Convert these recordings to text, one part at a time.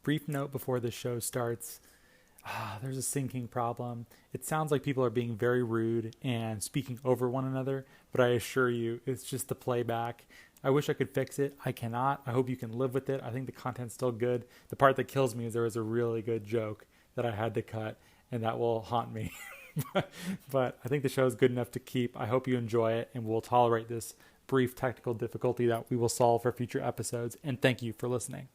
Brief note before the show starts. There's a syncing problem. It sounds like people are being very rude and speaking over one another, but I assure you, it's just the playback. I wish I could fix it. I cannot. I hope you can live with it. I think the content's still good. The part that kills me is there was a really good joke that I had to cut, and that will haunt me. But I think the show is good enough to keep. I hope you enjoy it, and we'll tolerate this brief technical difficulty that we will solve for future episodes. And thank you for listening.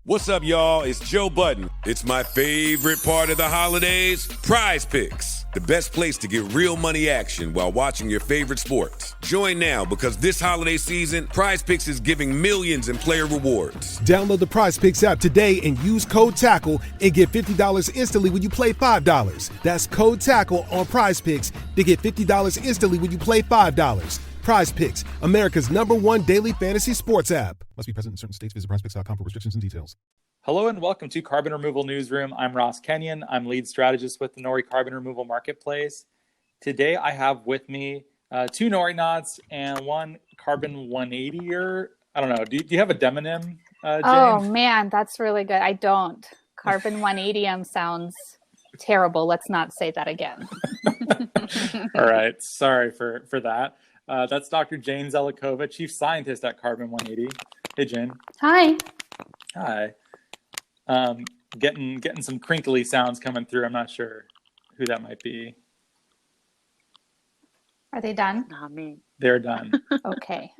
What's up, y'all? It's Joe Budden. It's my favorite part of the holidays, Prize Picks, the best place to get real money action while watching your favorite sports. Join now because this holiday season, Prize Picks is giving millions in player rewards. Download the Prize Picks app today and use code TACKLE and get $50 instantly when you play $5. That's code TACKLE on Prize Picks to get $50 instantly when you play $5. Prize Picks, America's #1 daily fantasy sports app. Must be present in certain states. Visit prizepicks.com for restrictions and details. Hello and welcome to Carbon Removal Newsroom. I'm Ross Kenyon. I'm lead strategist with the Nori Carbon Removal Marketplace. Today I have with me two Nori knots and one Carbon 180er. I don't know. Do you have a demonym, Jane? Oh man, that's really good. I don't. Carbon 180M sounds terrible. Let's not say that again. All right. Sorry for that. That's Dr. Jane Zelikova, Chief Scientist at Carbon 180. Hey, Jane. Hi. Hi. Getting some crinkly sounds coming through. I'm not sure who that might be. Are they done? Not me. They're done. Okay.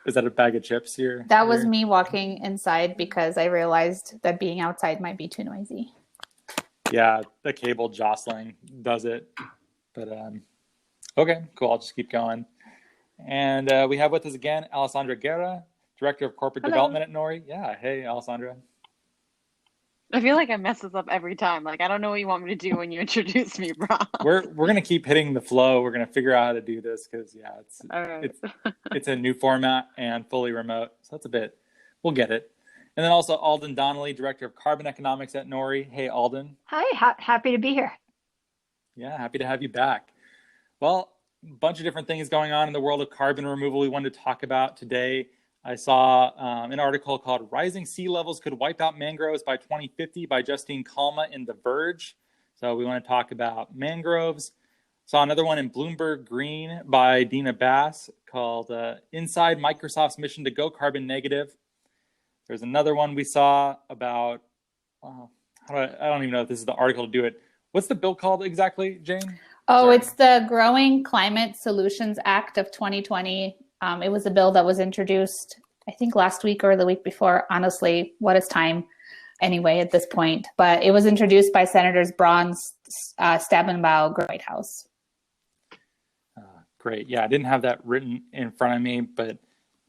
Is that a bag of chips here? That was me walking inside because I realized that being outside might be too noisy. Yeah, the cable jostling does it. But okay, cool. I'll just keep going. And we have with us again Alessandra Guerra, Director of Corporate Development at Nori. Yeah, hey, Alessandra. I feel like I mess this up every time. Like, I don't know what you want me to do when you introduce me, bro. We're gonna keep hitting the flow. We're gonna figure out how to do this because it's a new format and fully remote. So that's we'll get it. And then also Alden Donnelly, Director of Carbon Economics at Nori. Hey, Alden. Hi, happy to be here. Yeah, happy to have you back. Well, a bunch of different things going on in the world of carbon removal we wanted to talk about today. I saw an article called Rising Sea Levels Could Wipe Out Mangroves by 2050 by Justine Kalma in The Verge. So we want to talk about mangroves. Saw another one in Bloomberg Green by Dina Bass called Inside Microsoft's Mission to Go Carbon Negative. There's another one we saw about, I don't even know if this is the article to do it. What's the bill called exactly, Jane? Oh, Sorry. It's the Growing Climate Solutions Act of 2020. It was a bill that was introduced, I think, last week or the week before. Honestly, what is time anyway at this point? But it was introduced by Senators Braun, Stabenbaugh, White House. Great. Yeah, I didn't have that written in front of me, but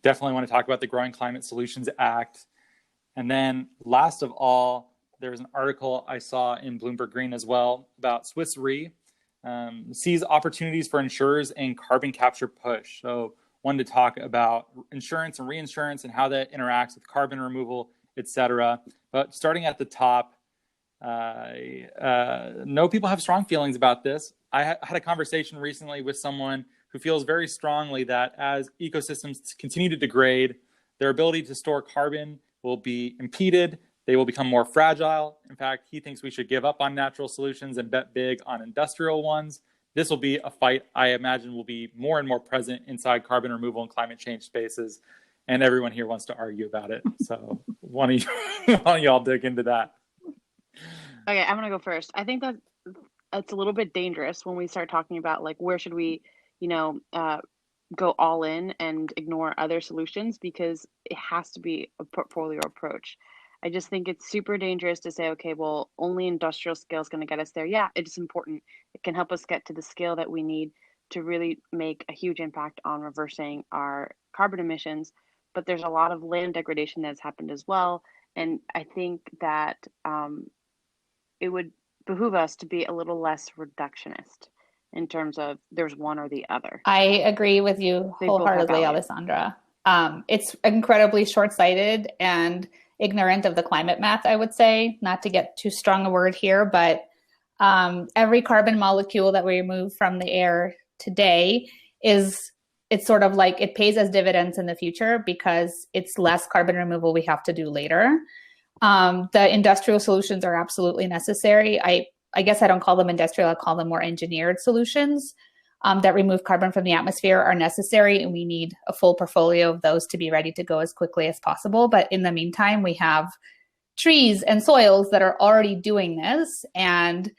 definitely want to talk about the Growing Climate Solutions Act. And then last of all, there was an article I saw in Bloomberg Green as well about Swiss Re sees opportunities for insurers and carbon capture push. So wanted to talk about insurance and reinsurance and how that interacts with carbon removal, et cetera. But starting at the top, no people have strong feelings about this. I had a conversation recently with someone who feels very strongly that as ecosystems continue to degrade, their ability to store carbon will be impeded. They will become more fragile. In fact, he thinks we should give up on natural solutions and bet big on industrial ones. This will be a fight I imagine will be more and more present inside carbon removal and climate change spaces. And everyone here wants to argue about it. So why don't y'all dig into that? Okay, I'm going to go first. I think that it's a little bit dangerous when we start talking about, like, where should we, go all in and ignore other solutions, because it has to be a portfolio approach. I just think it's super dangerous to say, okay, well, only industrial scale is going to get us there. Yeah, it is important. It can help us get to the scale that we need to really make a huge impact on reversing our carbon emissions. But there's a lot of land degradation that's happened as well. And I think that it would behoove us to be a little less reductionist in terms of there's one or the other. I agree with you wholeheartedly, Alessandra. It's incredibly short-sighted and ignorant of the climate math, I would say, not to get too strong a word here, but every carbon molecule that we remove from the air today it's sort of like it pays as dividends in the future because it's less carbon removal we have to do later. The industrial solutions are absolutely necessary. I guess I don't call them industrial, I call them more engineered solutions that remove carbon from the atmosphere are necessary, and we need a full portfolio of those to be ready to go as quickly as possible. But in the meantime, we have trees and soils that are already doing this. And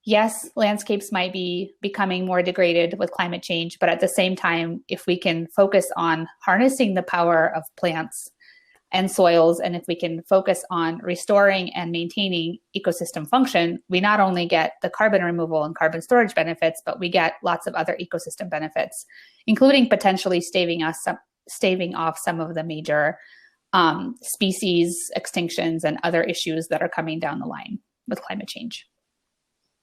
yes, landscapes might be becoming more degraded with climate change, but at the same time, if we can focus on harnessing the power of plants and soils, and if we can focus on restoring and maintaining ecosystem function, we not only get the carbon removal and carbon storage benefits, but we get lots of other ecosystem benefits, including potentially staving off some of the major species extinctions and other issues that are coming down the line with climate change.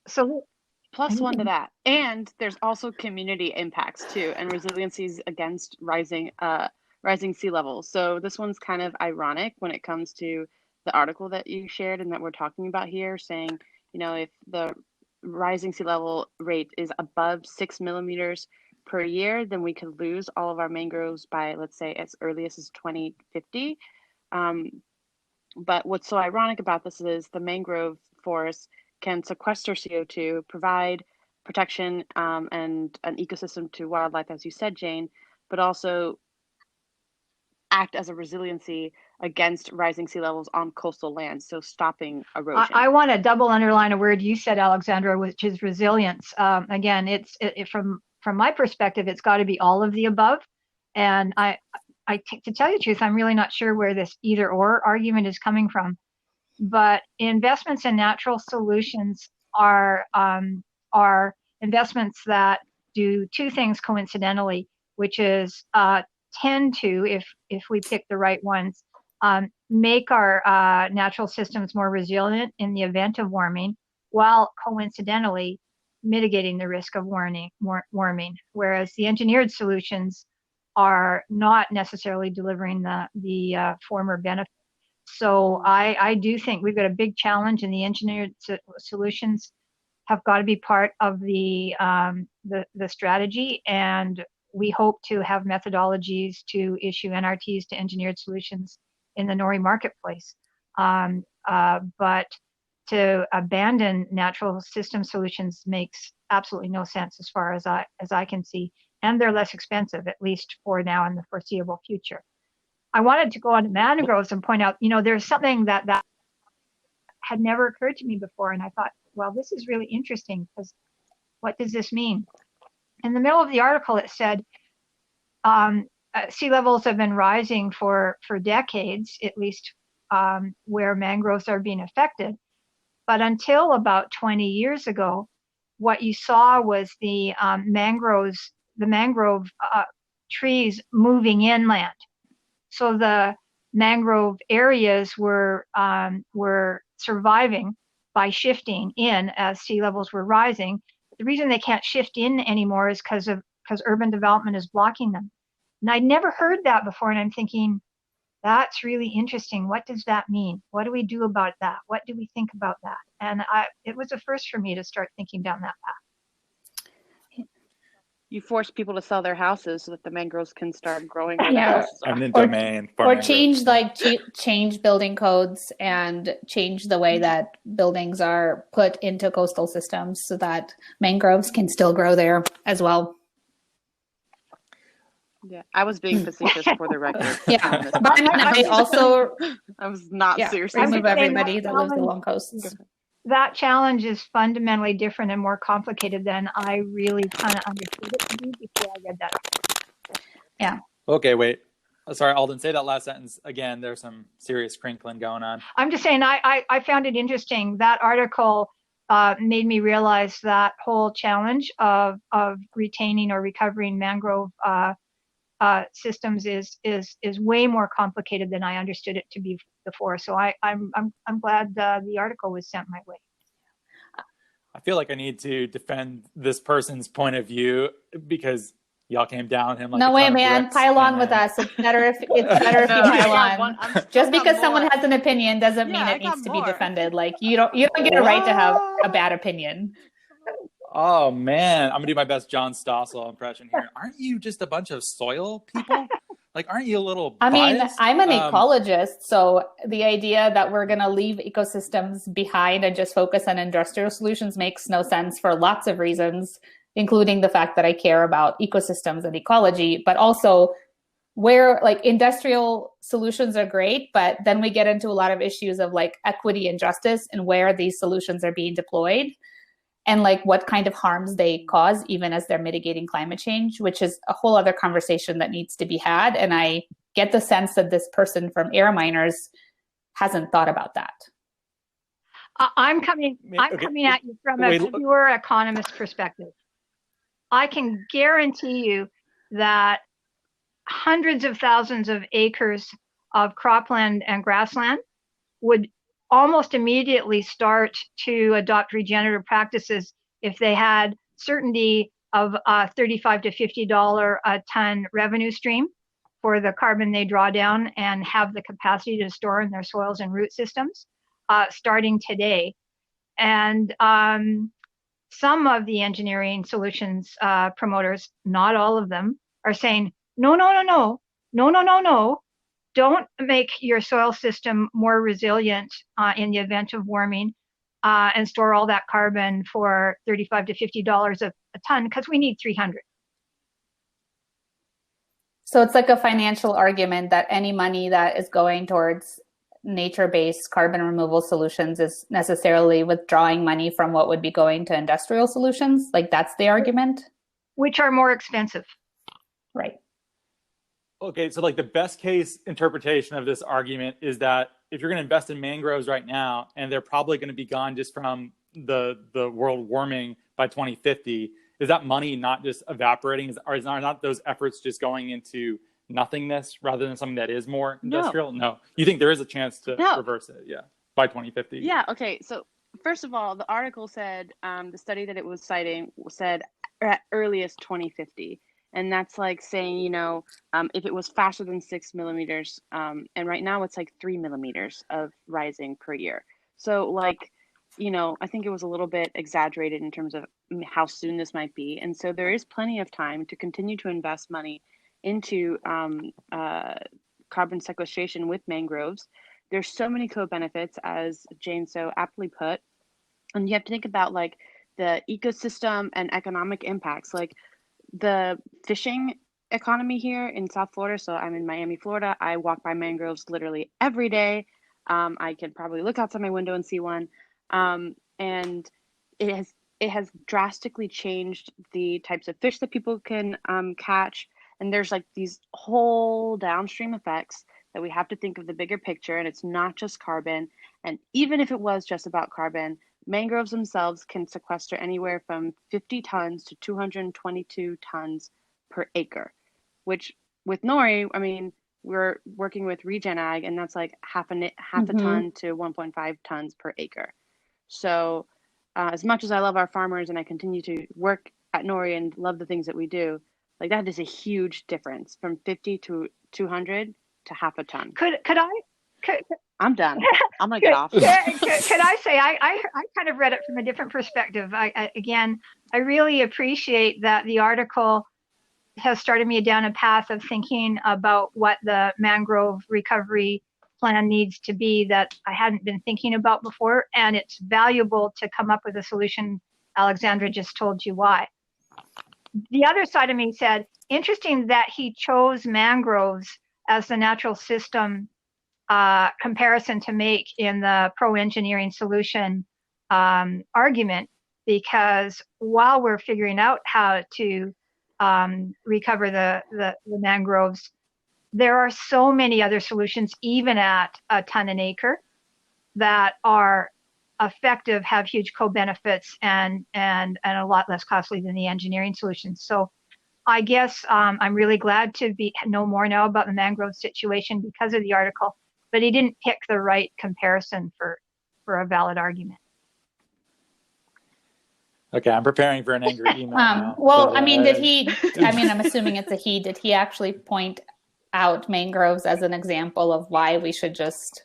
So plus one to that. And there's also community impacts too, and resiliencies against rising sea levels. So this one's kind of ironic when it comes to the article that you shared and that we're talking about here, saying, if the rising sea level rate is above 6 millimeters per year, then we could lose all of our mangroves by, let's say, as early as 2050. But what's so ironic about this is the mangrove forest can sequester CO2, provide protection and an ecosystem to wildlife, as you said, Jane, but also act as a resiliency against rising sea levels on coastal lands, so stopping erosion. I want to double underline a word you said, Alexandra, which is resilience. Again, it from my perspective, it's got to be all of the above. And to tell you the truth, I'm really not sure where this either or argument is coming from. But investments in natural solutions are investments that do two things coincidentally, which is tend to, if we pick the right ones, make our natural systems more resilient in the event of warming, while coincidentally mitigating the risk of warming. Whereas the engineered solutions are not necessarily delivering the former benefit. So I do think we've got a big challenge, and the engineered solutions have got to be part of the strategy. And we hope to have methodologies to issue NRTs to engineered solutions in the NORI marketplace. But to abandon natural system solutions makes absolutely no sense as far as I can see. And they're less expensive, at least for now and the foreseeable future. I wanted to go on to mangroves and point out, there's something that had never occurred to me before. And I thought, well, this is really interesting, because what does this mean? In the middle of the article, it said sea levels have been rising for decades, at least where mangroves are being affected. But until about 20 years ago, what you saw was the mangrove trees moving inland. So the mangrove areas were surviving by shifting in as sea levels were rising. The reason they can't shift in anymore is because urban development is blocking them. And I'd never heard that before, and I'm thinking, that's really interesting. What does that mean? What do we do about that? What do we think about that? And it was a first for me to start thinking down that path. You force people to sell their houses so that the mangroves can start growing. Yeah, eminent domain. Or change building codes and change the way that buildings are put into coastal systems so that mangroves can still grow there as Yeah, I was being facetious for the record. Yeah, but I mean, I was not seriously. Remove everybody that lives along coasts. That challenge is fundamentally different and more complicated than I really kind of understood it to be before I read that. Yeah. Okay, wait. Sorry, Alden, say that last sentence again. There's some serious crinkling going on. I'm just saying I found it interesting. That article made me realize that whole challenge of retaining or recovering mangrove systems is way more complicated than I understood it to be before. So I'm glad the article was sent my way. I feel like I need to defend this person's point of view because y'all came down him like no way, man. Pile on with us. It's better if you pile on. Just because someone has an opinion doesn't mean it needs to be defended. Like you don't get a right to have a bad opinion. Oh man, I'm gonna do my best John Stossel impression here. Aren't you just a bunch of soil people? Like, aren't you a little I mean, biased? I'm an ecologist, so the idea that we're going to leave ecosystems behind and just focus on industrial solutions makes no sense for lots of reasons, including the fact that I care about ecosystems and ecology, but also where like industrial solutions are great, but then we get into a lot of issues of like equity and justice and where these solutions are being deployed and like what kind of harms they cause, even as they're mitigating climate change, which is a whole other conversation that needs to be had. And I get the sense that this person from Air Miners hasn't thought about that. I'm coming at you from a pure economist perspective. I can guarantee you that hundreds of thousands of acres of cropland and grassland would almost immediately start to adopt regenerative practices if they had certainty of a $35 to $50 a ton revenue stream for the carbon they draw down and have the capacity to store in their soils and root systems starting today. And some of the engineering solutions promoters, not all of them, are saying, no. Don't make your soil system more resilient in the event of warming and store all that carbon for $35 to $50 a ton because we need 300. So it's like a financial argument that any money that is going towards nature-based carbon removal solutions is necessarily withdrawing money from what would be going to industrial solutions. Like that's the argument. Which are more expensive. Right. Okay, so like the best case interpretation of this argument is that if you're going to invest in mangroves right now, and they're probably going to be gone just from the world warming by 2050, is that money not just evaporating? Are not those efforts just going into nothingness rather than something that is more industrial? No. You think there is a chance to reverse it? Yeah, by 2050. Yeah. Okay. So first of all, the article said the study that it was citing said at earliest 2050. And that's like saying, if it was faster than 6 millimeters, and right now it's like 3 millimeters of rising per year. So like, I think it was a little bit exaggerated in terms of how soon this might be. And so there is plenty of time to continue to invest money into carbon sequestration with mangroves. There's so many co-benefits, as Jane so aptly put. And you have to think about like the ecosystem and economic impacts. Like, the fishing economy here in South Florida. So I'm in Miami, Florida. I walk by mangroves literally every day. I could probably look outside my window and see one. And it has drastically changed the types of fish that people can catch. And there's like these whole downstream effects that we have to think of the bigger picture. And it's not just carbon. And even if it was just about carbon, mangroves themselves can sequester anywhere from 50 tons to 222 tons per acre, which with Nori, I mean, we're working with Regen Ag, and that's like half a ton to 1.5 tons per acre. So as much as I love our farmers and I continue to work at Nori and love the things that we do, like that is a huge difference from 50 to 200 to half a ton. I'm done. I'm going to get off. Could I say, I kind of read it from a different perspective. I really appreciate that the article has started me down a path of thinking about what the mangrove recovery plan needs to be that I hadn't been thinking about before. And it's valuable to come up with a solution. Alexandra just told you why. The other side of me said, interesting that he chose mangroves as the natural system comparison to make in the pro-engineering solution argument, because while we're figuring out how to recover the mangroves, there are so many other solutions, even at a ton an acre, that are effective, have huge co-benefits, and a lot less costly than the engineering solutions. So I guess I'm really glad to know more now about the mangrove situation because of the article. But he didn't pick the right comparison for a valid argument. Okay, I'm preparing for an angry email now. Well, I mean, I'm assuming it's a he. Did he actually point out mangroves as an example of why we should just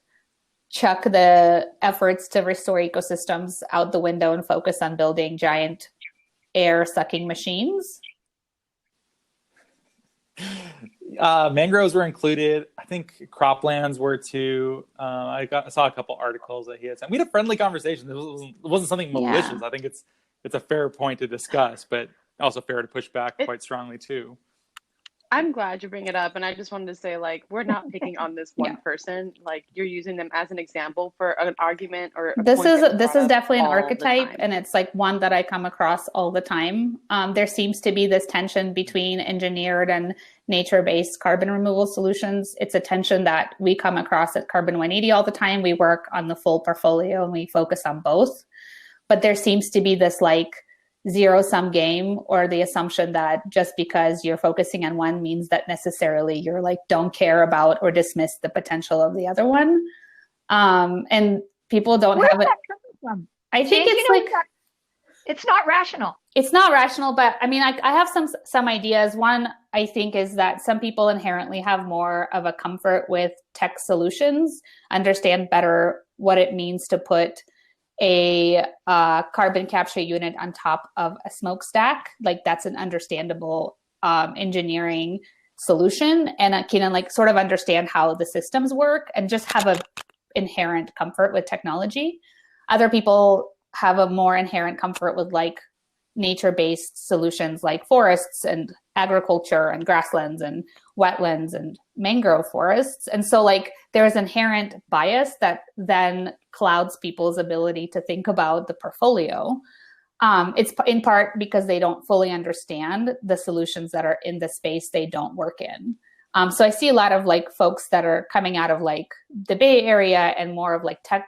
chuck the efforts to restore ecosystems out the window and focus on building giant air-sucking machines? Mangroves were included. I think croplands were too. I saw a couple articles that he had sent. We had a friendly conversation. It wasn't something malicious. Yeah. I think it's a fair point to discuss, but also fair to push back quite strongly too. I'm glad you bring it up, and I just wanted to say, like, we're not picking on this one person. Like, you're using them as an example for an argument or a This point that is brought up definitely an all the archetype, time. and it's like one that I come across all the time. There seems to be this tension between engineered and nature-based carbon removal solutions. It's a tension that we come across at Carbon 180 all the time. We work on the full portfolio and we focus on both. But there seems to be this like zero-sum game, or the assumption that just because you're focusing on one means that necessarily you're like don't care about or dismiss the potential of the other one. And people don't Where's have it. that coming from? I think Jane, it's you know, like it's not rational. it's not rational, but I mean, I have some ideas. One, I think, is that some people inherently have more of a comfort with tech solutions, understand better what it means to put a carbon capture unit on top of a smokestack. Like that's an understandable engineering solution, and I can like sort of understand how the systems work and just have a inherent comfort with technology. Other people have a more inherent comfort with like nature-based solutions like forests and agriculture and grasslands and wetlands and mangrove forests. And so like there's inherent bias that then clouds people's ability to think about the portfolio. It's in part because they don't fully understand the solutions that are in the space they don't work in. So I see a lot of like folks that are coming out of like the Bay Area and more of like tech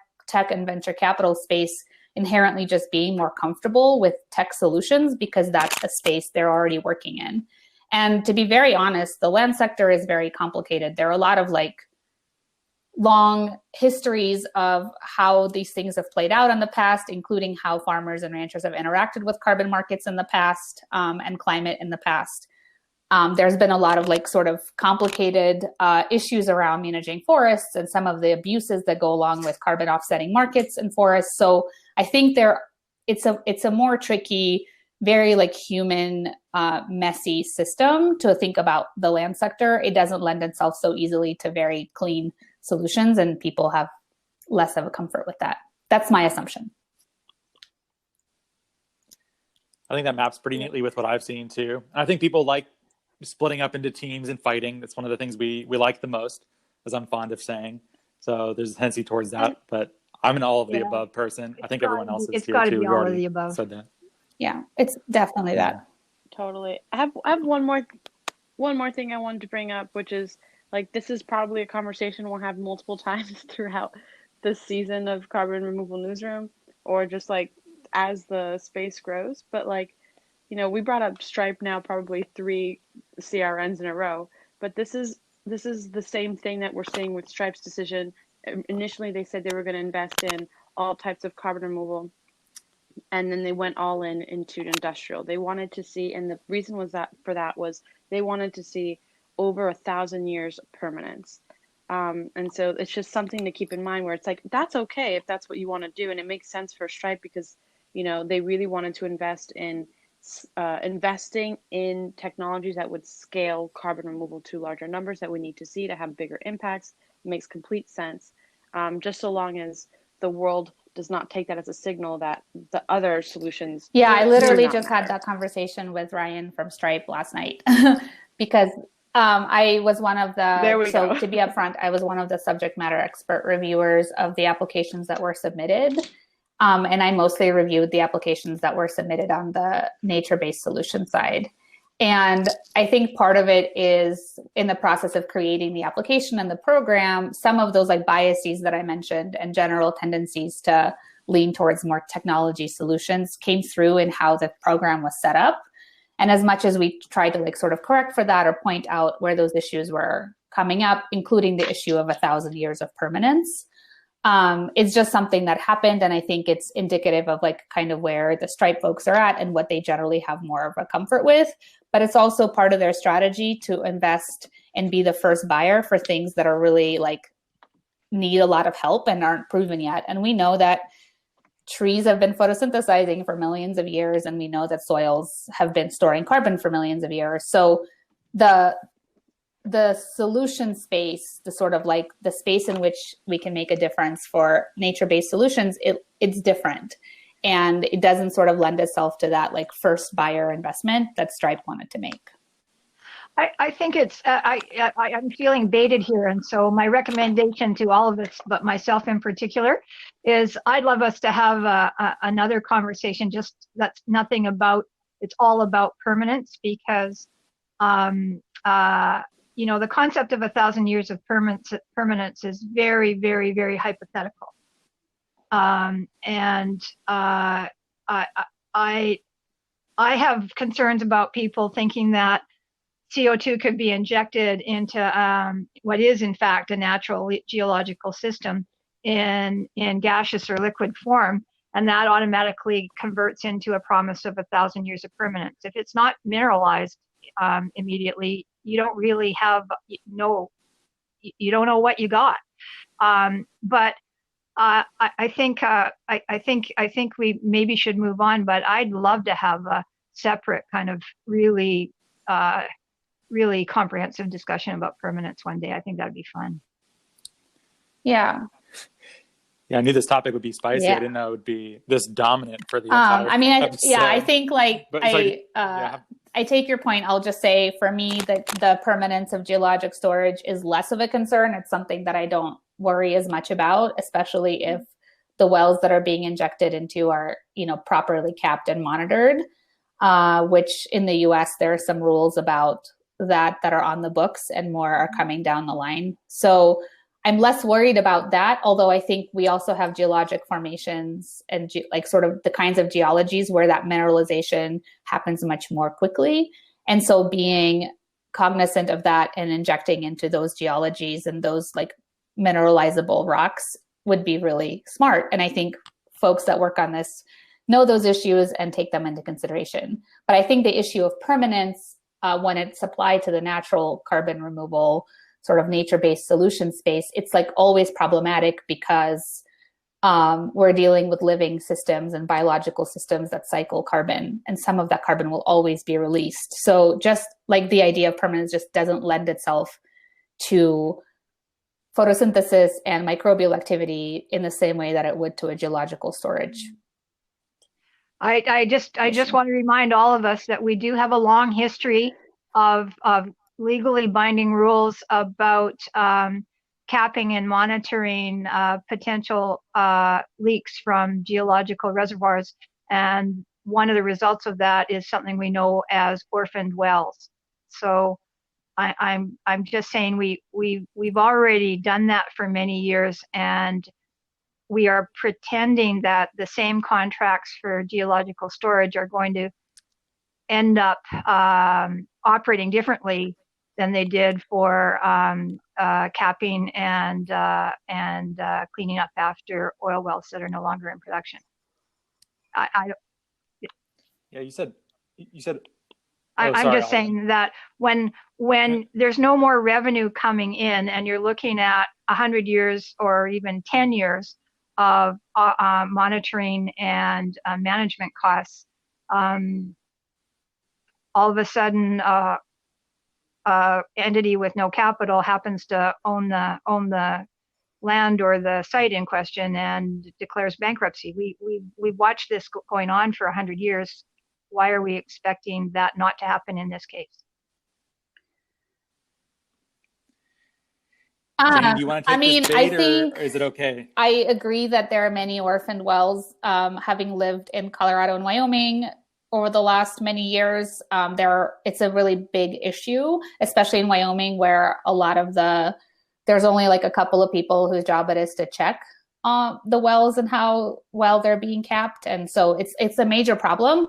and venture capital space inherently just being more comfortable with tech solutions because that's a space they're already working in. And to be very honest, the land sector is very complicated. There are a lot of like long histories of how these things have played out in the past, including how farmers and ranchers have interacted with carbon markets in the past and climate in the past. There's been a lot of like sort of complicated issues around managing forests and some of the abuses that go along with carbon offsetting markets and forests. So I think it's a more tricky, very like human, messy system to think about the land sector. It doesn't lend itself so easily to very clean solutions, and people have less of a comfort with that. That's my assumption. I think that maps pretty neatly with what I've seen too. And I think people like splitting up into teams and fighting. That's one of the things we like the most, as I'm fond of saying. So there's a tendency towards that, but I'm an all of the above person. I think everyone else is here too. Be all of the above. Said that. Yeah, it's definitely that. Totally. I have one more thing I wanted to bring up, which is like this is probably a conversation we'll have multiple times throughout this season of Carbon Removal Newsroom, or just like as the space grows. But like, you know, we brought up Stripe now probably 3 CRNs in a row, but this is the same thing that we're seeing with Stripe's decision. Initially, they said they were going to invest in all types of carbon removal, and then they went all into industrial. They wanted to see, and the reason was that they wanted to see over 1,000 years of permanence. And so it's just something to keep in mind where it's like, that's okay if that's what you want to do. And it makes sense for Stripe because, you know, they really wanted to invest in investing in technologies that would scale carbon removal to larger numbers that we need to see to have bigger impacts. It makes complete sense. Just so long as the world does not take that as a signal that the other solutions. Yeah, I literally just had that conversation with Ryan from Stripe last night because I was one of the, to be upfront, I was one of the subject matter expert reviewers of the applications that were submitted. And I mostly reviewed the applications that were submitted on the nature-based solution side. And I think part of it is in the process of creating the application and the program, some of those like biases that I mentioned and general tendencies to lean towards more technology solutions came through in how the program was set up. And as much as we tried to like sort of correct for that or point out where those issues were coming up, including the issue of 1,000 years of permanence, it's just something that happened. And I think it's indicative of like kind of where the Stripe folks are at and what they generally have more of a comfort with. But it's also part of their strategy to invest and be the first buyer for things that are really like need a lot of help and aren't proven yet. And we know that trees have been photosynthesizing for millions of years, and we know that soils have been storing carbon for millions of years. So the the solution space, the sort of like the space in which we can make a difference for nature-based solutions, it's different. And it doesn't sort of lend itself to that like first buyer investment that Stripe wanted to make. I think it's, I'm feeling baited here. And so my recommendation to all of us, but myself in particular, is I'd love us to have another conversation, just that's nothing about, it's all about permanence, because, the concept of 1,000 years of permanence is very, very, very hypothetical. I have concerns about people thinking that CO2 could be injected into what is in fact a natural geological system in gaseous or liquid form, and that automatically converts into a promise of 1,000 years of permanence. If it's not mineralized immediately, you don't really you don't know what you got. But I think we maybe should move on. But I'd love to have a separate kind of really comprehensive discussion about permanence one day. I think that'd be fun. Yeah. Yeah, I knew this topic would be spicy. Yeah. I didn't know it would be this dominant for the entire episode. I think like I take your point. I'll just say for me that the permanence of geologic storage is less of a concern. It's something that I don't worry as much about, especially if the wells that are being injected into are, properly capped and monitored, which in the US, there are some rules about that are on the books, and more are coming down the line. So I'm less worried about that, although I think we also have geologic formations and sort of the kinds of geologies where that mineralization happens much more quickly. And so being cognizant of that and injecting into those geologies and those like mineralizable rocks would be really smart. And I think folks that work on this know those issues and take them into consideration. But I think the issue of permanence, when it's applied to the natural carbon removal sort of nature-based solution space, it's like always problematic because we're dealing with living systems and biological systems that cycle carbon, and some of that carbon will always be released. So just like the idea of permanence just doesn't lend itself to photosynthesis and microbial activity in the same way that it would to a geological storage. I just want to remind all of us that we do have a long history of legally binding rules about capping and monitoring potential leaks from geological reservoirs, and one of the results of that is something we know as orphaned wells. So I'm just saying we've already done that for many years, and we are pretending that the same contracts for geological storage are going to end up operating differently than they did for capping and cleaning up after oil wells that are no longer in production. Yeah, you said. I'm just saying that when there's no more revenue coming in, and you're looking at 100 years or even 10 years of monitoring and management costs, all of a sudden, entity with no capital happens to own the land or the site in question and declares bankruptcy. We've watched this going on for 100 years. Why are we expecting that not to happen in this case? Jane, do you want to take this bait, I think, or is it okay? I agree that there are many orphaned wells. Having lived in Colorado and Wyoming over the last many years, it's a really big issue, especially in Wyoming, where a lot of there's only like a couple of people whose job it is to check the wells and how well they're being capped, and so it's a major problem.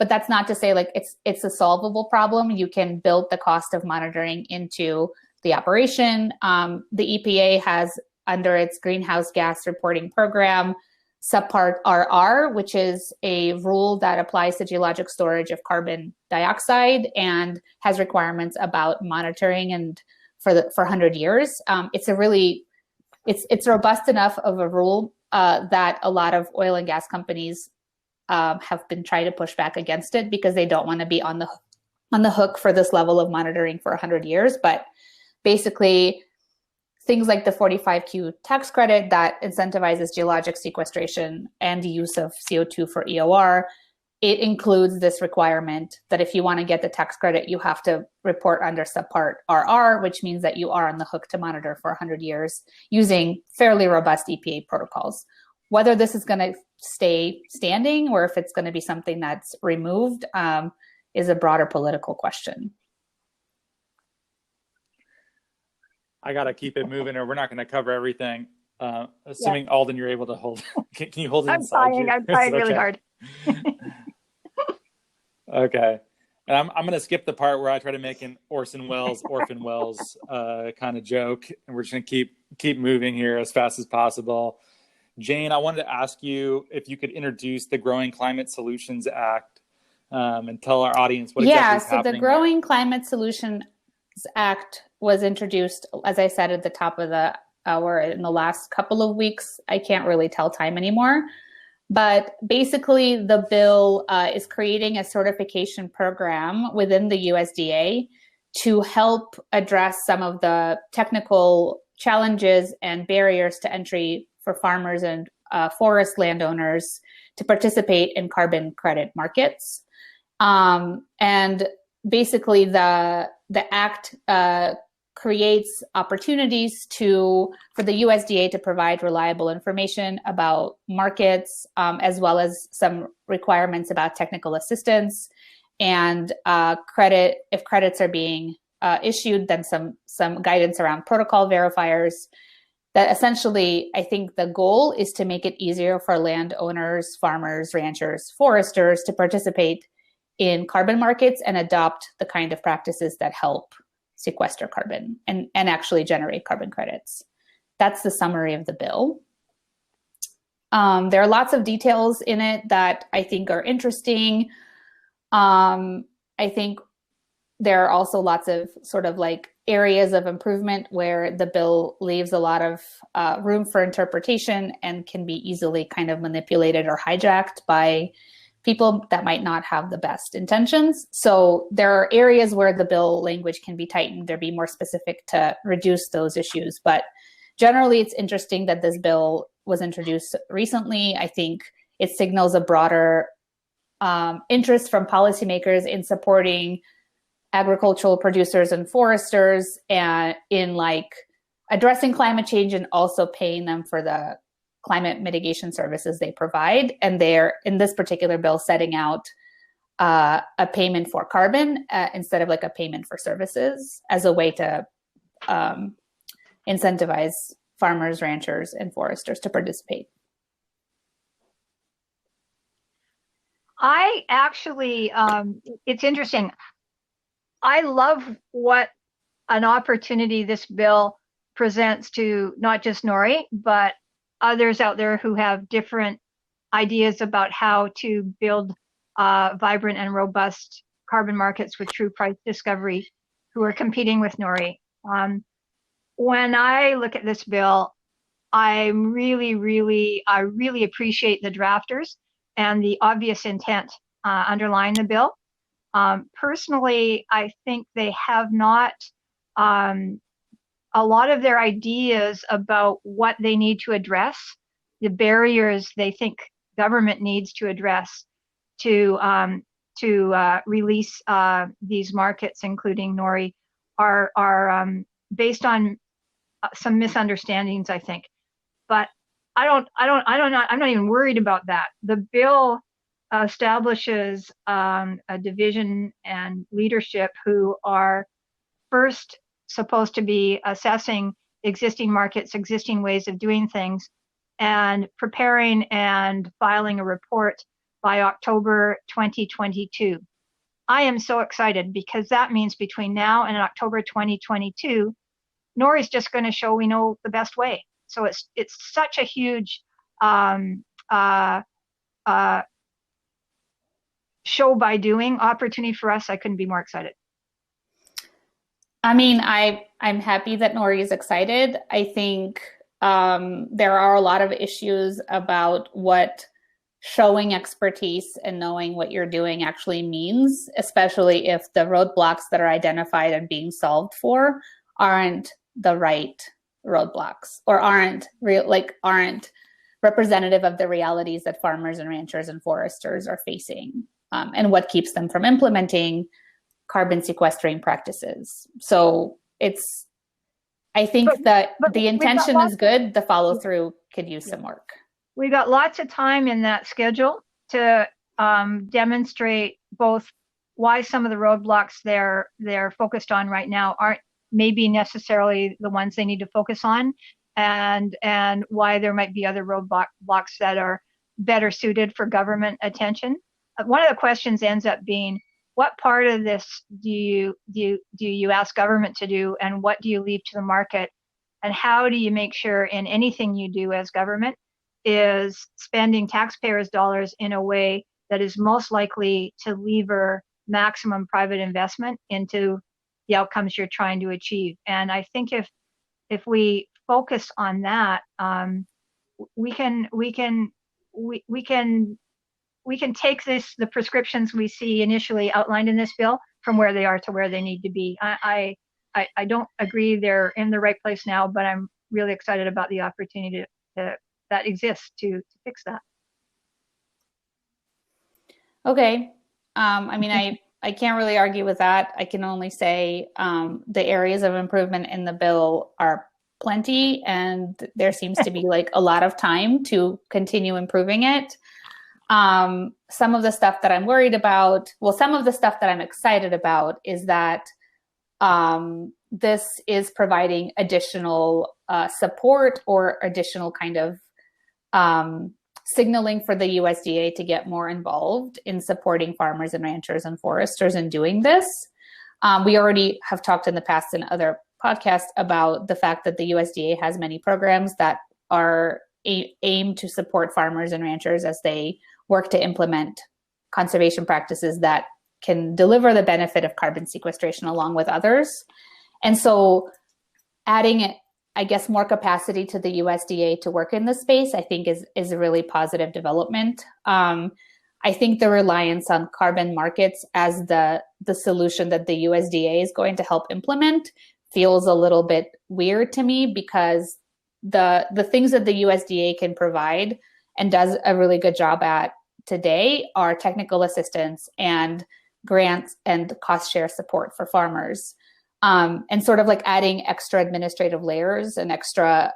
But that's not to say like it's a solvable problem. You can build the cost of monitoring into the operation. The EPA has, under its greenhouse gas reporting program, subpart RR, which is a rule that applies to geologic storage of carbon dioxide and has requirements about monitoring and for 100 years. It's robust enough of a rule that a lot of oil and gas companies have been trying to push back against it because they don't want to be on the hook for this level of monitoring for 100 years. But basically things like the 45Q tax credit that incentivizes geologic sequestration and the use of CO2 for EOR. It includes this requirement that if you want to get the tax credit, you have to report under subpart RR, which means that you are on the hook to monitor for 100 years using fairly robust EPA protocols. Whether this is going to stay standing or if it's going to be something that's removed is a broader political question. I got to keep it moving or we're not going to cover everything. Assuming Alden, you're able to hold. Can you hold it inside you? I'm trying really hard. Okay. And I'm going to skip the part where I try to make an Orson Welles, Orphan Welles kind of joke. And we're just going to keep moving here as fast as possible. Jane, I wanted to ask you if you could introduce the Growing Climate Solutions Act and tell our audience what exactly is happening. Yeah, so the Growing Climate Solutions Act was introduced, as I said at the top of the hour, in the last couple of weeks. I can't really tell time anymore. But basically, the bill is creating a certification program within the USDA to help address some of the technical challenges and barriers to entry for farmers and forest landowners to participate in carbon credit markets. And basically, the act creates opportunities for the USDA to provide reliable information about markets, as well as some requirements about technical assistance and credit. If credits are being issued, then some guidance around protocol verifiers. That essentially, I think the goal is to make it easier for landowners, farmers, ranchers, foresters to participate in carbon markets and adopt the kind of practices that help sequester carbon and actually generate carbon credits. That's the summary of the bill. There are lots of details in it that I think are interesting. I think there are also lots of sort of like areas of improvement where the bill leaves a lot of room for interpretation and can be easily kind of manipulated or hijacked by people that might not have the best intentions. So there are areas where the bill language can be tightened or be more specific to reduce those issues. But generally, it's interesting that this bill was introduced recently. I think it signals a broader interest from policymakers in supporting agricultural producers and foresters and in like addressing climate change and also paying them for the climate mitigation services they provide. And they're, in this particular bill, setting out a payment for carbon instead of like a payment for services as a way to incentivize farmers, ranchers, and foresters to participate. I actually, it's interesting. I love what an opportunity this bill presents to not just Nori, but others out there who have different ideas about how to build vibrant and robust carbon markets with true price discovery who are competing with Nori. When I look at this bill, I really appreciate the drafters and the obvious intent underlying the bill. Personally, I think they have not a lot of their ideas about what they need to address, the barriers they think government needs to address to release these markets, including Nori, are based on some misunderstandings, I think. But I'm not even worried about that. The bill establishes a division and leadership who are first supposed to be assessing existing markets, existing ways of doing things, and preparing and filing a report by October 2022. I am so excited because that means between now and October 2022, Nori's just going to show we know the best way. So it's such a huge show by doing opportunity for us. I couldn't be more excited. I mean, I'm happy that Nori is excited. I think there are a lot of issues about what showing expertise and knowing what you're doing actually means, especially if the roadblocks that are identified and being solved for aren't the right roadblocks, or aren't representative of the realities that farmers and ranchers and foresters are facing, and what keeps them from implementing carbon sequestering practices. So I think that the intention is good. The follow through could use some work. We got lots of time in that schedule to demonstrate both why some of the roadblocks they're focused on right now aren't maybe necessarily the ones they need to focus on, and why there might be other roadblocks that are better suited for government attention. One of the questions ends up being, what part of this do you ask government to do, and what do you leave to the market? And how do you make sure in anything you do as government is spending taxpayers' dollars in a way that is most likely to lever maximum private investment into the outcomes you're trying to achieve? And I think if we focus on that, we can take the prescriptions we see initially outlined in this bill from where they are to where they need to be. I don't agree they're in the right place now, but I'm really excited about the opportunity that exists to fix that. Okay. I can't really argue with that. I can only say the areas of improvement in the bill are plenty, and there seems to be like a lot of time to continue improving it. Some of the stuff that I'm worried about, some of the stuff that I'm excited about is that this is providing additional support or additional kind of signaling for the USDA to get more involved in supporting farmers and ranchers and foresters in doing this. We already have talked in the past in other podcasts about the fact that the USDA has many programs that are aimed to support farmers and ranchers as they work to implement conservation practices that can deliver the benefit of carbon sequestration along with others. And so adding, I guess, more capacity to the USDA to work in this space, I think is a really positive development. I think the reliance on carbon markets as the solution that the USDA is going to help implement feels a little bit weird to me, because the things that the USDA can provide and does a really good job at today are technical assistance and grants and cost share support for farmers. And sort of like adding extra administrative layers and extra,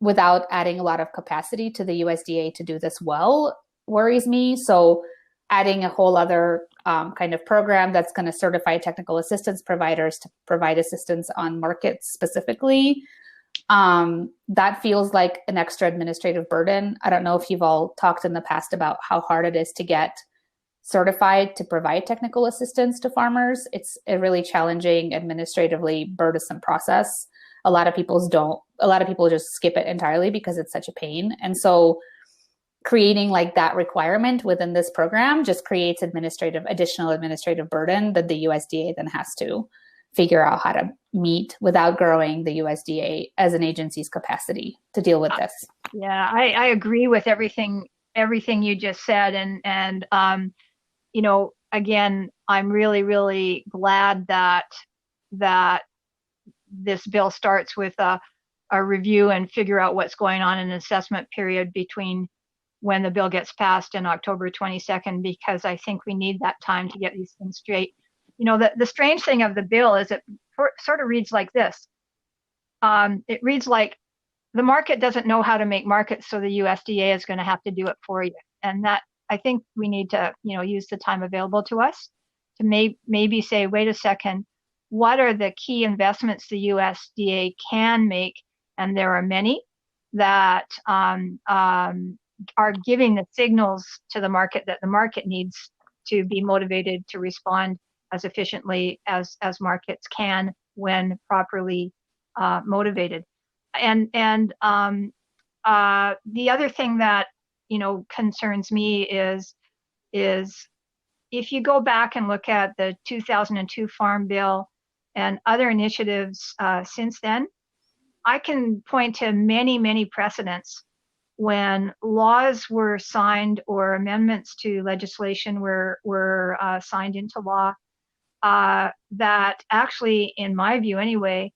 without adding a lot of capacity to the USDA to do this well, worries me. So adding a whole other kind of program that's going to certify technical assistance providers to provide assistance on markets specifically, that feels like an extra administrative burden. I don't know if you've all talked in the past about how hard it is to get certified to provide technical assistance to farmers. It's a really challenging, administratively burdensome process. A lot of people just skip it entirely because it's such a pain. And so creating like that requirement within this program just creates additional administrative burden that the USDA then has to figure out how to meet without growing the USDA as an agency's capacity to deal with this. Yeah, I agree with everything you just said. And again, I'm really, really glad that this bill starts with a review and figure out what's going on in an assessment period between when the bill gets passed and October 22nd, because I think we need that time to get these things straight. The strange thing of the bill is it sort of reads like this. It reads like the market doesn't know how to make markets, so the USDA is going to have to do it for you. And that, I think we need to, use the time available to us to maybe say, wait a second, what are the key investments the USDA can make? And there are many that are giving the signals to the market that the market needs to be motivated to respond as efficiently as markets can when properly motivated. And the other thing that concerns me is if you go back and look at the 2002 Farm Bill and other initiatives since then, I can point to many, many precedents when laws were signed or amendments to legislation were signed into law that actually, in my view anyway,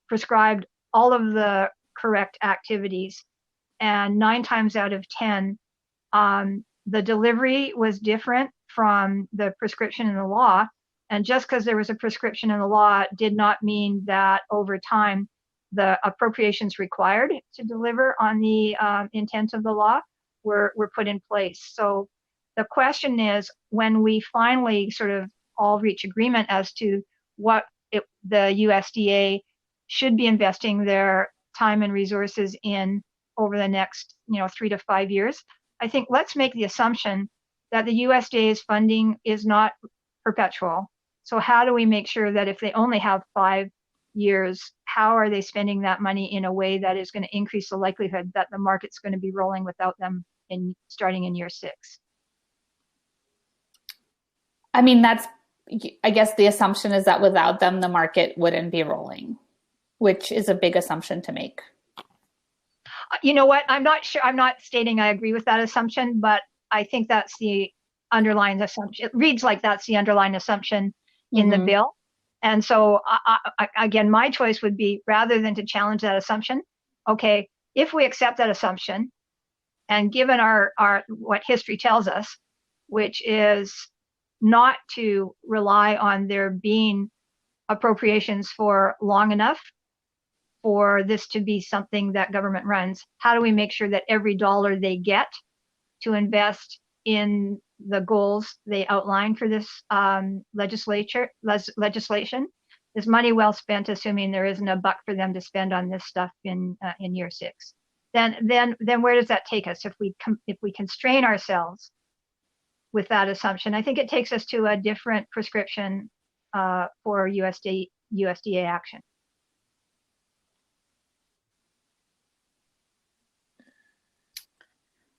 prescribed all of the correct activities. And 9 times out of 10, the delivery was different from the prescription in the law. And just because there was a prescription in the law did not mean that over time the appropriations required to deliver on the intent of the law were put in place. So the question is, when we finally sort of all reach agreement as to what the USDA should be investing their time and resources in over the next 3 to 5 years, I think let's make the assumption that the USDA's funding is not perpetual. So how do we make sure that if they only have 5 years, how are they spending that money in a way that is going to increase the likelihood that the market's going to be rolling without them starting in year 6? I mean, I guess the assumption is that without them, the market wouldn't be rolling, which is a big assumption to make. You know what? I'm not sure. I'm not stating I agree with that assumption, but I think that's the underlying assumption. It reads like that's the underlying assumption in the bill. And so, again, my choice would be, rather than to challenge that assumption, okay, if we accept that assumption, and given our what history tells us, which is not to rely on there being appropriations for long enough for this to be something that government runs, how do we make sure that every dollar they get to invest in the goals they outline for this legislation is money well spent, assuming there isn't a buck for them to spend on this stuff in year 6? Then where does that take us? If we constrain ourselves with that assumption, I think it takes us to a different prescription for USDA action.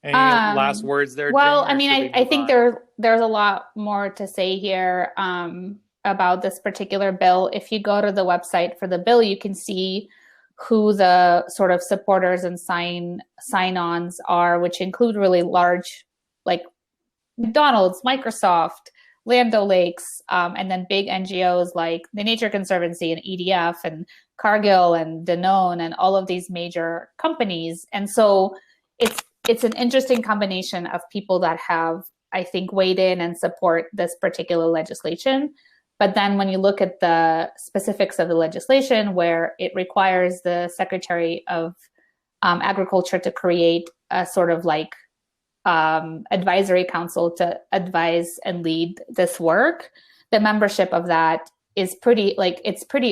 Any last words there? Well, Jane, I mean, I think there's a lot more to say here about this particular bill. If you go to the website for the bill, you can see who the sort of supporters and sign-ons are, which include really large, like McDonald's, Microsoft, Land O'Lakes, and then big NGOs like the Nature Conservancy and EDF and Cargill and Danone and all of these major companies. And so it's an interesting combination of people that have, I think, weighed in and support this particular legislation. But then when you look at the specifics of the legislation, where it requires the Secretary of Agriculture to create a sort of like advisory council to advise and lead this work, the membership of that is pretty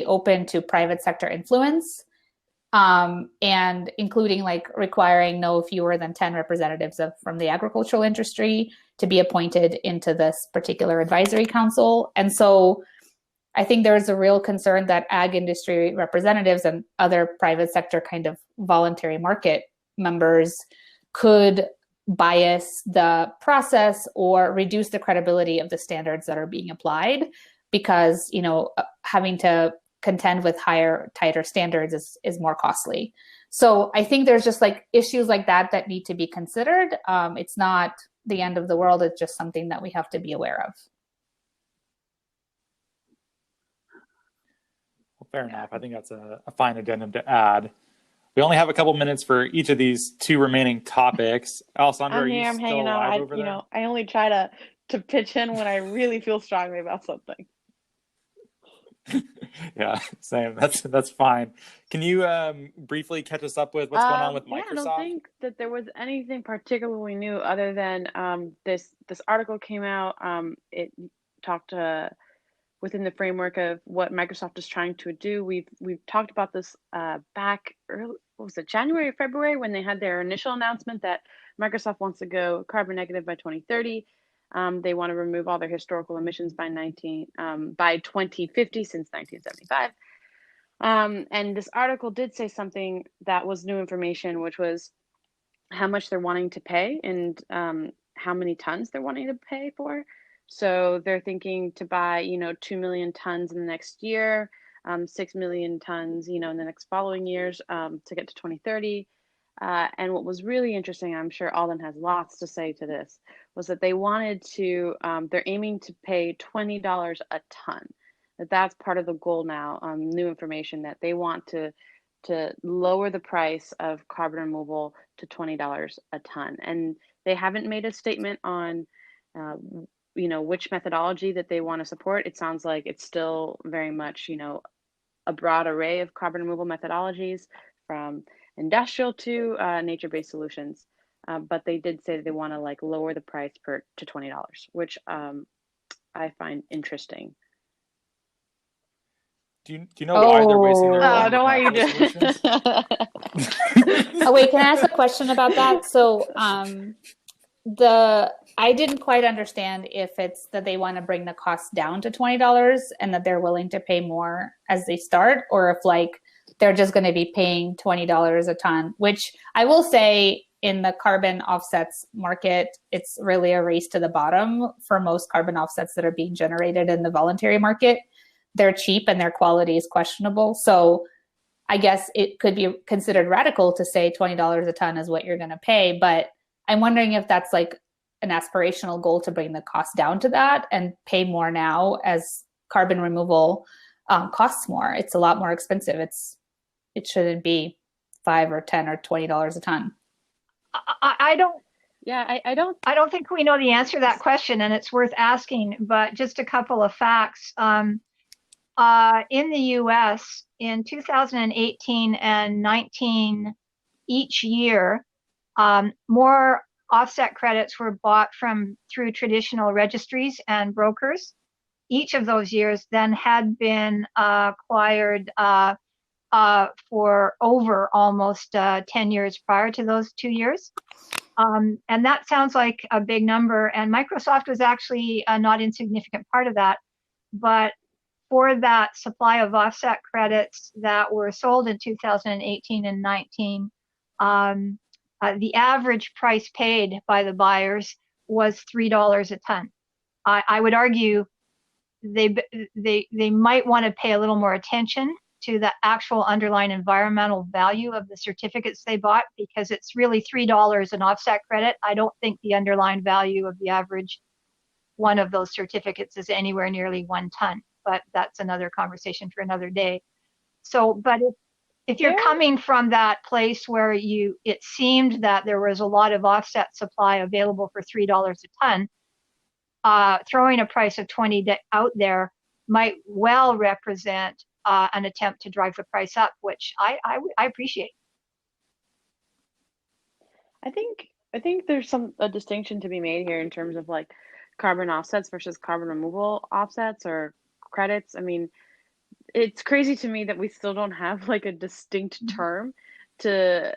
open to private sector influence. And including like requiring no fewer than 10 representatives from the agricultural industry to be appointed into this particular advisory council. And so I think there is a real concern that ag industry representatives and other private sector kind of voluntary market members could bias the process or reduce the credibility of the standards that are being applied, because, having to contend with tighter standards is more costly. So I think there's just like issues like that need to be considered. It's not the end of the world. It's just something that we have to be aware of. Well, fair enough. I think that's a fine addendum to add. We only have a couple minutes for each of these 2 remaining topics. Alessandra, are you I'm still hanging alive out. over there? I only try to pitch in when I really feel strongly about something. Yeah, same. That's fine. Can you briefly catch us up with what's going on with Microsoft? Yeah, I don't think that there was anything particularly new other than this article came out. It talked within the framework of what Microsoft is trying to do. We've talked about this back early, what was it, January or February, when they had their initial announcement that Microsoft wants to go carbon negative by 2030. They want to remove all their historical emissions by 2050 since 1975. And this article did say something that was new information, which was how much they're wanting to pay and how many tons they're wanting to pay for. So they're thinking to buy, 2 million tons in the next year, 6 million tons, in the next following years to get to 2030. And what was really interesting, I'm sure Alden has lots to say to this, was that they wanted to, they're aiming to pay $20 a ton. That's part of the goal now, new information that they want to lower the price of carbon removal to $20 a ton. And they haven't made a statement on, which methodology that they want to support. It sounds like it's still very much, a broad array of carbon removal methodologies from industrial to nature-based solutions. But they did say that they want to like lower the price to $20, which I find interesting. Do you know why they're wasting their time no, with why you natural solutions? Oh wait, can I ask a question about that? So I didn't quite understand if it's that they want to bring the cost down to $20 and that they're willing to pay more as they start, or if like they're just going to be paying $20 a ton, which I will say in the carbon offsets market, it's really a race to the bottom for most carbon offsets that are being generated in the voluntary market. They're cheap and their quality is questionable. So I guess it could be considered radical to say $20 a ton is what you're going to pay. But I'm wondering if that's like an aspirational goal to bring the cost down to that and pay more now as carbon removal costs more. It's a lot more expensive. It shouldn't be $5 or $10 or $20 a ton. I don't. Yeah, I don't. I don't think we know the answer to that question, and it's worth asking. But just a couple of facts. In the U.S. in 2018 and 19, each year, more offset credits were bought through traditional registries and brokers. Each of those years then had been acquired for over almost 10 years prior to those 2 years. And that sounds like a big number. And Microsoft was actually a not insignificant part of that. But for that supply of offset credits that were sold in 2018 and 19, the average price paid by the buyers was $3 a ton. I would argue they might want to pay a little more attention to the actual underlying environmental value of the certificates they bought, because it's really $3 an offset credit. I don't think the underlying value of the average one of those certificates is anywhere nearly 1 ton, but that's another conversation for another day. So, but if you're coming from that place where it seemed that there was a lot of offset supply available for $3 a ton, throwing a price of 20 out there might well represent an attempt to drive the price up, which I appreciate. I think there's a distinction to be made here in terms of like carbon offsets versus carbon removal offsets or credits. I mean, it's crazy to me that we still don't have like a distinct term to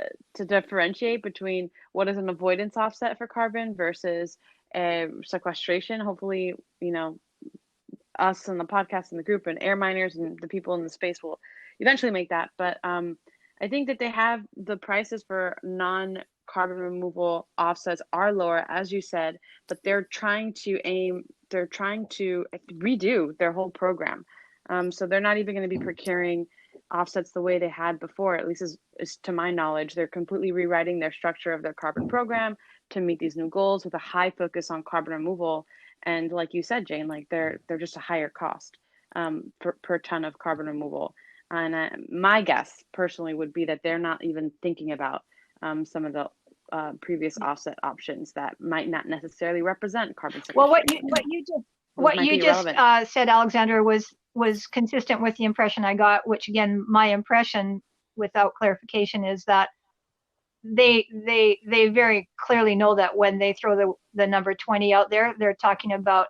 differentiate between what is an avoidance offset for carbon versus a sequestration. Hopefully, us and the podcast and the group and air miners and the people in the space will eventually make that. But I think that they have the prices for non-carbon removal offsets are lower, as you said, but they're trying to redo their whole program. So they're not even going to be procuring offsets the way they had before, at least as to my knowledge. They're completely rewriting their structure of their carbon program to meet these new goals with a high focus on carbon removal. And like you said, Jane, like they're just a higher cost per ton of carbon removal. And my guess personally would be that they're not even thinking about some of the previous offset options that might not necessarily represent carbon sequestration. Well, what you just said, Alexandra, was consistent with the impression I got, which again, my impression without clarification is that they very clearly know that when they throw the number 20 out there, they're talking about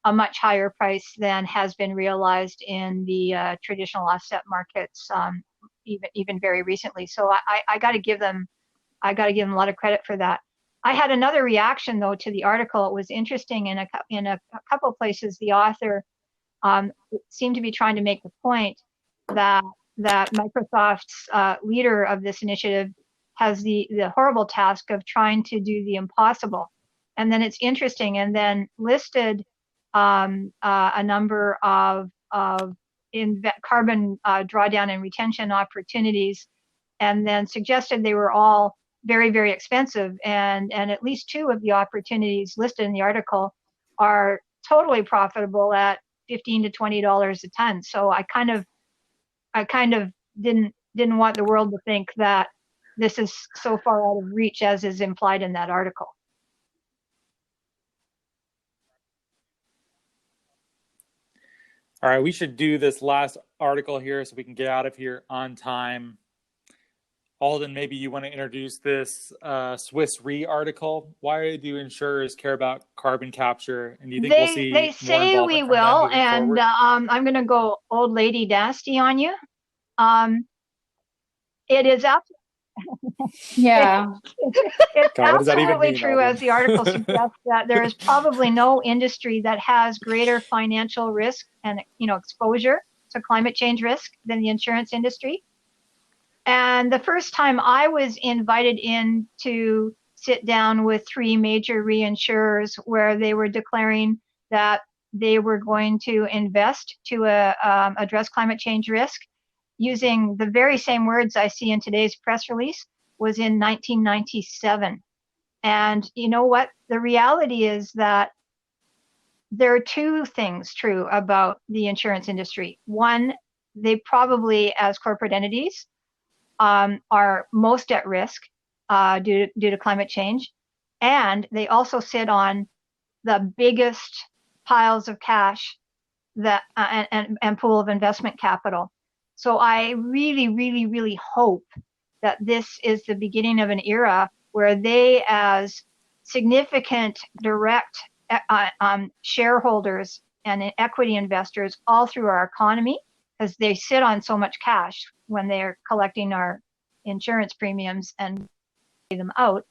a much higher price than has been realized in the traditional offset markets, even very recently. So I got to give them a lot of credit for that. I had another reaction though to the article. It was interesting in a couple of places. The author seemed to be trying to make the point that Microsoft's leader of this initiative has the horrible task of trying to do the impossible. And then it's interesting, and then listed a number of carbon drawdown and retention opportunities, and then suggested they were all very, very expensive. And at least two of the opportunities listed in the article are totally profitable at $15 to $20 a ton. So I kind of didn't want the world to think that this is so far out of reach as is implied in that article. All right, we should do this last article here so we can get out of here on time. Alden, maybe you want to introduce this Swiss Re article. Why do insurers care about carbon capture? And do you think we'll see They say more we involvement from them will, moving and forward? I'm going to go old lady nasty on you. It is Yeah. it's God, what does that even absolutely mean, true, Alden? as the article suggests, that there is probably no industry that has greater financial risk and exposure to climate change risk than the insurance industry. And the first time I was invited in to sit down with three major reinsurers where they were declaring that they were going to invest to address climate change risk using the very same words I see in today's press release, was in 1997. And you know what? The reality is that there are two things true about the insurance industry. One, they probably, as corporate entities, are most at risk due to climate change, and they also sit on the biggest piles of cash that and pool of investment capital. So I really, really, really hope that this is the beginning of an era where they, as significant direct shareholders and equity investors all through our economy, because they sit on so much cash when they're collecting our insurance premiums and pay them out,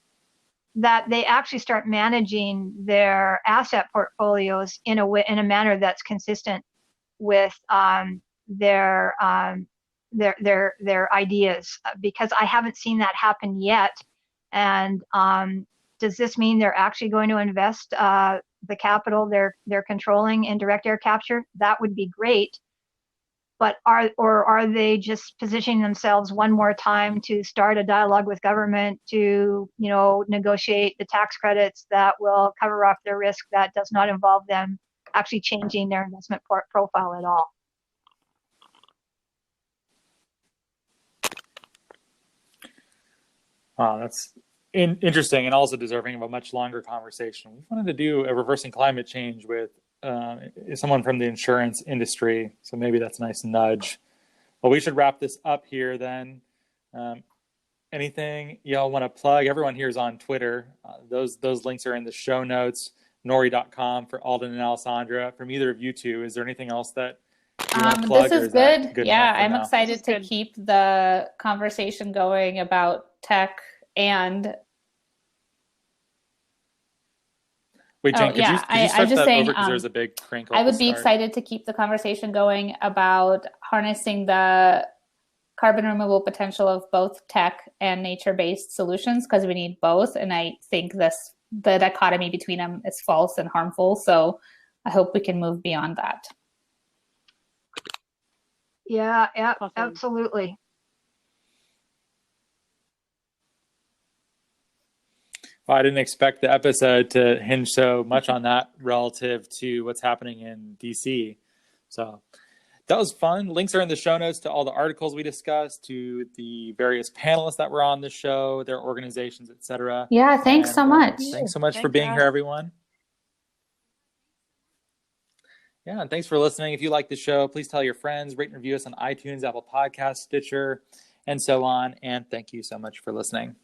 that they actually start managing their asset portfolios in a manner that's consistent with their ideas, because I haven't seen that happen yet. And does this mean they're actually going to invest the capital they're controlling in direct air capture? That would be great. But are they just positioning themselves one more time to start a dialogue with government to negotiate the tax credits that will cover off their risk that does not involve them actually changing their investment profile at all? Wow, that's interesting and also deserving of a much longer conversation. We wanted to do a reversing climate change with someone from the insurance industry, so maybe that's a nice nudge. Well, we should wrap this up here then. Anything y'all want to plug? Everyone here is on Twitter. Those links are in the show notes. Nori.com for Alden and Alessandra. From either of you two, is there anything else that you want to plug? This is good. Yeah, I'm now? excited to keep the conversation going about tech and. Wait, Jen, could you start that over because there's a big crinkle? I would be excited to keep the conversation going about harnessing the carbon removal potential of both tech and nature-based solutions, because we need both. And I think the dichotomy between them is false and harmful. So I hope we can move beyond that. Yeah, awesome. Absolutely. Well, I didn't expect the episode to hinge so much on that relative to what's happening in DC. So that was fun. Links are in the show notes to all the articles we discussed, to the various panelists that were on the show, their organizations, etc. Yeah, thanks so much. Thanks so much for being here, everyone. Yeah, and thanks for listening. If you like the show, please tell your friends, rate and review us on iTunes, Apple Podcasts, Stitcher, and so on. And thank you so much for listening.